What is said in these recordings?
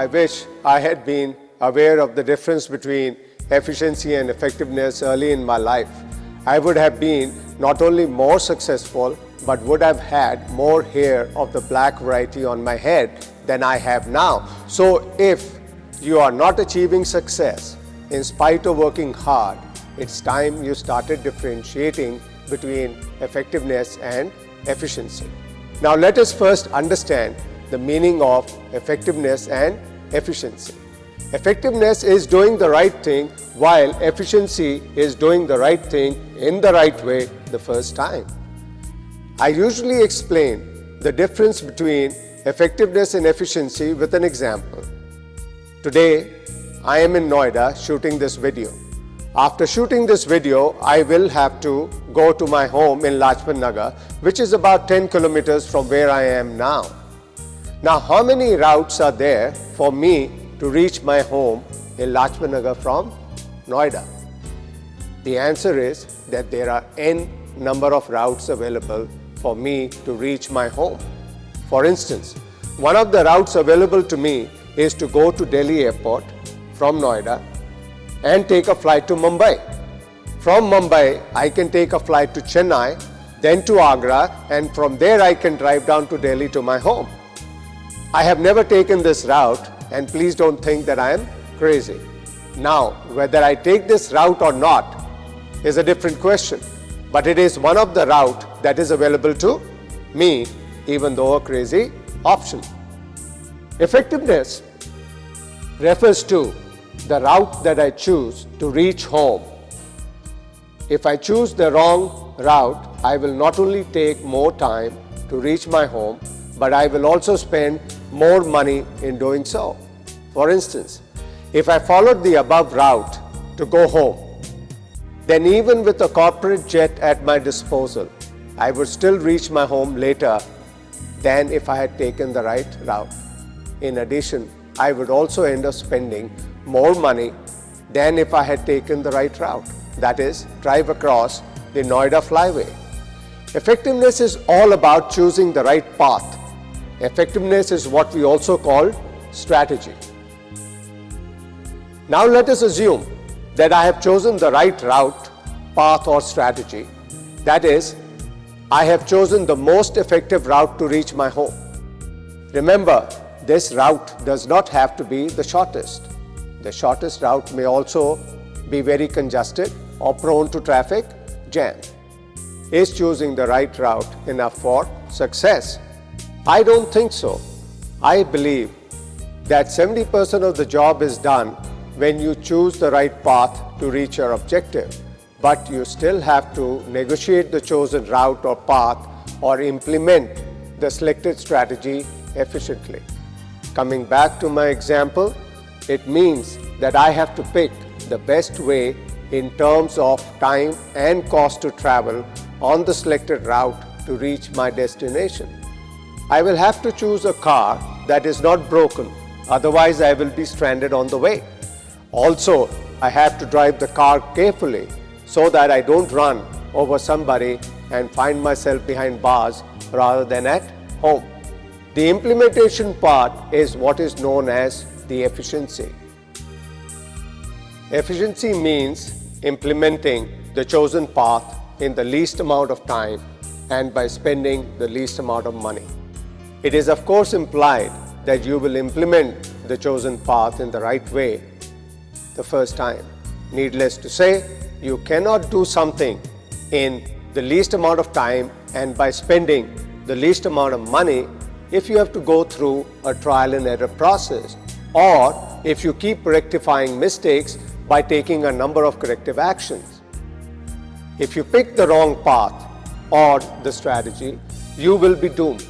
I wish I had been aware of the difference between efficiency and effectiveness early in my life. I would have been not only more successful, but would have had more hair of the black variety on my head than I have now. So if you are not achieving success in spite of working hard, it's time you started differentiating between effectiveness and efficiency. Now let us first understand the meaning of effectiveness and efficiency. Effectiveness is doing the right thing, while efficiency is doing the right thing in the right way the first time. I usually explain the difference between effectiveness and efficiency with an example. Today, I am in Noida shooting this video. After shooting this video, I will have to go to my home in Lajpat Nagar, which is about 10 kilometers from where I am now. Now, how many routes are there for me to reach my home in Lajpat Nagar from Noida? The answer is that there are n number of routes available for me to reach my home. For instance, one of the routes available to me is to go to Delhi airport from Noida and take a flight to Mumbai. From Mumbai, I can take a flight to Chennai, then to Agra, and from there I can drive down to Delhi to my home. I have never taken this route, and please don't think that I am crazy. Now, whether I take this route or not is a different question, but it is one of the routes that is available to me, even though a crazy option. Effectiveness refers to the route that I choose to reach home. If I choose the wrong route, I will not only take more time to reach my home, but I will also spend more money in doing so. For instance, if I followed the above route to go home, then even with a corporate jet at my disposal, I would still reach my home later than if I had taken the right route. In addition, I would also end up spending more money than if I had taken the right route, that is, drive across the Noida flyway. Effectiveness is all about choosing the right path. Effectiveness is what we also call strategy. Now let us assume that I have chosen the right route, path or strategy. That is, I have chosen the most effective route to reach my home. Remember, this route does not have to be the shortest. The shortest route may also be very congested or prone to traffic jam. Is choosing the right route enough for success? I don't think so. I believe that 70% of the job is done when you choose the right path to reach your objective, but you still have to negotiate the chosen route or path or implement the selected strategy efficiently. Coming back to my example, it means that I have to pick the best way in terms of time and cost to travel on the selected route to reach my destination. I will have to choose a car that is not broken, otherwise I will be stranded on the way. Also, I have to drive the car carefully so that I don't run over somebody and find myself behind bars rather than at home. The implementation part is what is known as the efficiency. Efficiency means implementing the chosen path in the least amount of time and by spending the least amount of money. It is of course implied that you will implement the chosen path in the right way the first time. Needless to say, you cannot do something in the least amount of time and by spending the least amount of money if you have to go through a trial and error process, or if you keep rectifying mistakes by taking a number of corrective actions. If you pick the wrong path or the strategy, you will be doomed.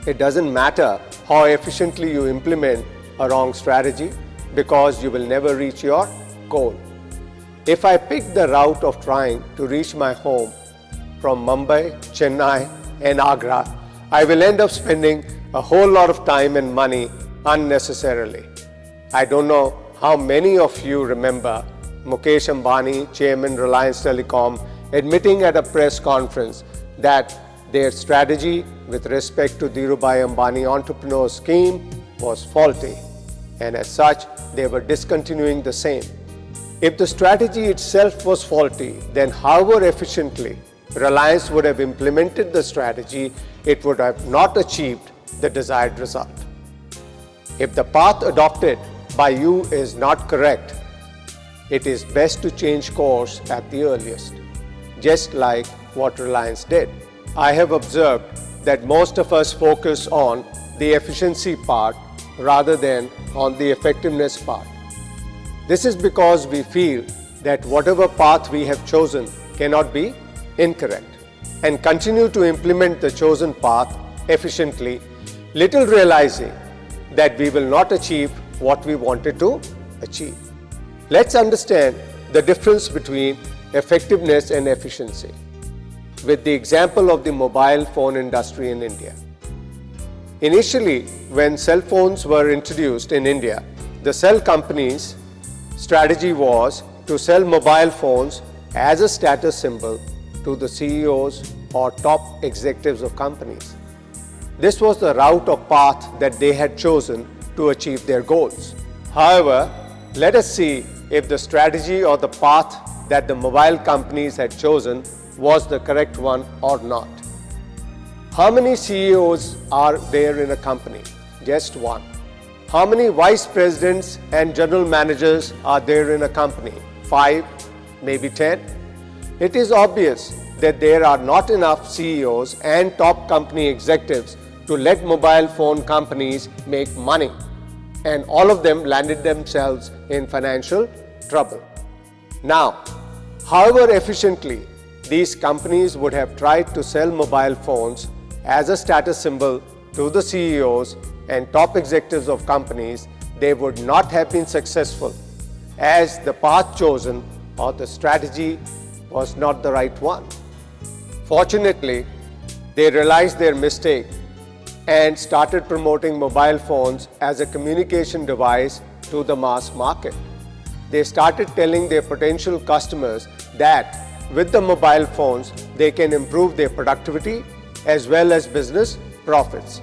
It doesn't matter how efficiently you implement a wrong strategy because you will never reach your goal. If I pick the route of trying to reach my home from Mumbai, Chennai and Agra, I will end up spending a whole lot of time and money unnecessarily. I don't know how many of you remember Mukesh Ambani, Chairman Reliance Telecom, admitting at a press conference that their strategy with respect to Dhirubhai Ambani entrepreneur scheme was faulty. and as such, they were discontinuing the same. If the strategy itself was faulty, then however efficiently Reliance would have implemented the strategy, it would have not achieved the desired result. If the path adopted by you is not correct, it is best to change course at the earliest, just like what Reliance did. I have observed that most of us focus on the efficiency part rather than on the effectiveness part. This is because we feel that whatever path we have chosen cannot be incorrect and continue to implement the chosen path efficiently, little realizing that we will not achieve what we wanted to achieve. Let's understand the difference between effectiveness and efficiency with the example of the mobile phone industry in India. Initially, when cell phones were introduced in India, the cell companies' strategy was to sell mobile phones as a status symbol to the CEOs or top executives of companies. This was the route or path that they had chosen to achieve their goals. However, let us see if the strategy or the path that the mobile companies had chosen was the correct one or not. How many CEOs are there in a company? Just one. How many vice presidents and general managers are there in a company? 5, maybe 10. It is obvious that there are not enough CEOs and top company executives to let mobile phone companies make money, and all of them landed themselves in financial trouble. Now, however efficiently these companies would have tried to sell mobile phones as a status symbol to the CEOs and top executives of companies, they would not have been successful, as the path chosen or the strategy was not the right one. Fortunately, they realized their mistake and started promoting mobile phones as a communication device to the mass market. They started telling their potential customers that with the mobile phones, they can improve their productivity as well as business profits.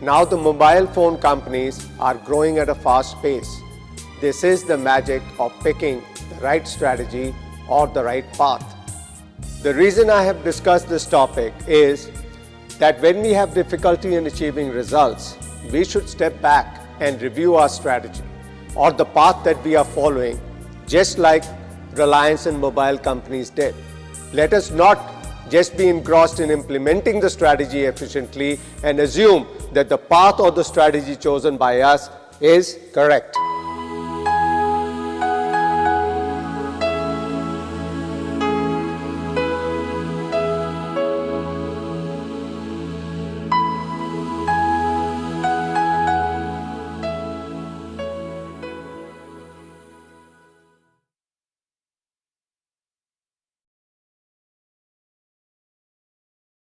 Now the mobile phone companies are growing at a fast pace. This is the magic of picking the right strategy or the right path. The reason I have discussed this topic is that when we have difficulty in achieving results, we should step back and review our strategy or the path that we are following, just like Reliance and mobile companies did. Let us not just be engrossed in implementing the strategy efficiently and assume that the path or the strategy chosen by us is correct.